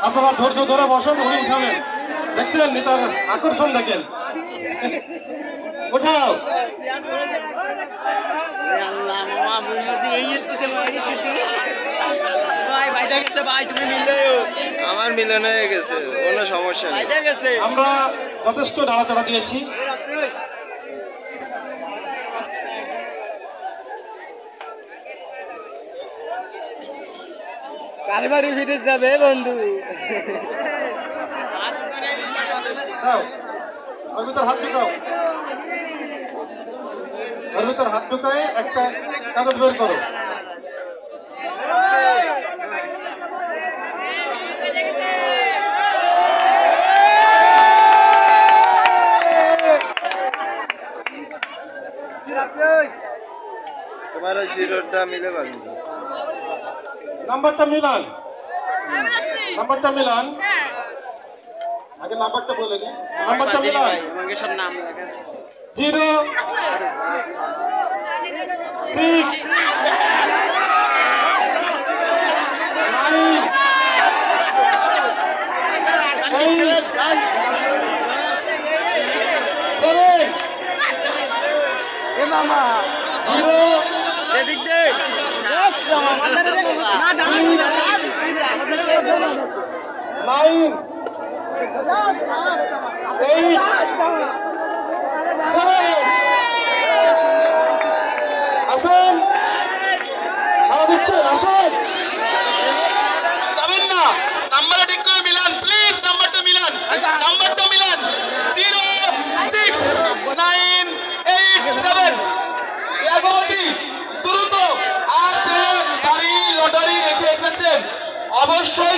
আপনারা ধৈর্য ধরে বসুন, উনি উঠাবেন। দেখছেন তার আকর্ষণ দেখেন। উঠাও। আমার মিলন হয়ে গেছে, কোনো সমস্যা নেই। আমরা যথেষ্ট নাড়াচাড়া দিয়েছি। কারবারি ভিতরে যাবে বন্ধু। দাও, ওর ভিতর হাত ঢুকাও। ওর ভিতর হাত ঢুকায় একটা কাগজ বের করো। তোমার ওই জিরোটা মিলে পারবে। নাম্বারটা মিলান, নাম্বারটা মিলান। আগে নাম্বারটা বলে নি। নাম্বারটা মিলান। সব নাম লেখা 0 6 9 8 7 এ মামা 0 এদিক দে না না 9 8 7 আসেন, সারা দিচ্ছেন, আসেন। যাবেন না, নাম্বারটা ঠিক করে মিলান প্লিজ। নাম্বারটা মিলান, নাম্বারটা মিলান। 0 6 9 8 7। রাঘবতী দ্রুত আর গাড়ি লটারি রেখে এসেছেন, অবশ্যই